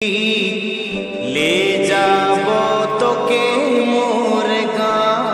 ले जाबो तोके मोर गाँव।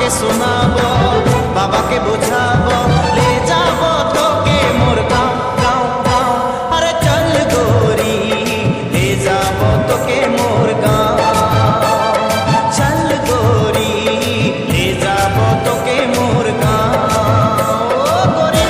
सुनाबो बाबा के बुझाबो ले जाबो तोके मोर गाँव गाँव गाँव। अरे चल गोरी ले जाबो तोके मोर गाँव। चल गोरी ले जाबो तोके मोर गाँव। ओ गोरी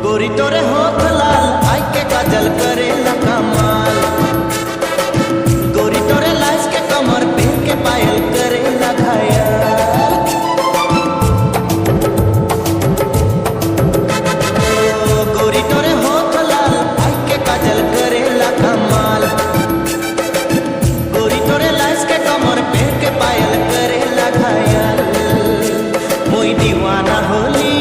गोरी तोरे होठ लाल आई के काजल करे कमाल। गोरी तोरे लाश के कमर पे के पायल करे घायल। गोरी तोरे होठ लाल आई के काजल करे कमाल। गोरी तोरे लाश के कमर पे के पायल करे घायल। मोई दीवाना होली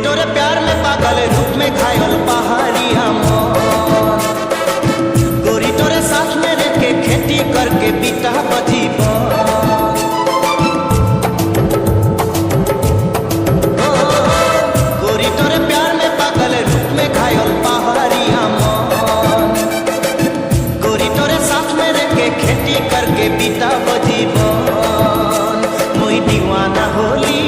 तोरे प्यार में पागल रूप में घायल पहाड़िया मोर। गोरी तोरे साथ में रह के खेती करके बीता बजीबो। गोरी तोरे प्यार में पागल रूप में घायल पहाड़िया मोर। गोरी तोरे साथ में रह के खेती करके बीता बजीबो। मोई दीवाना होली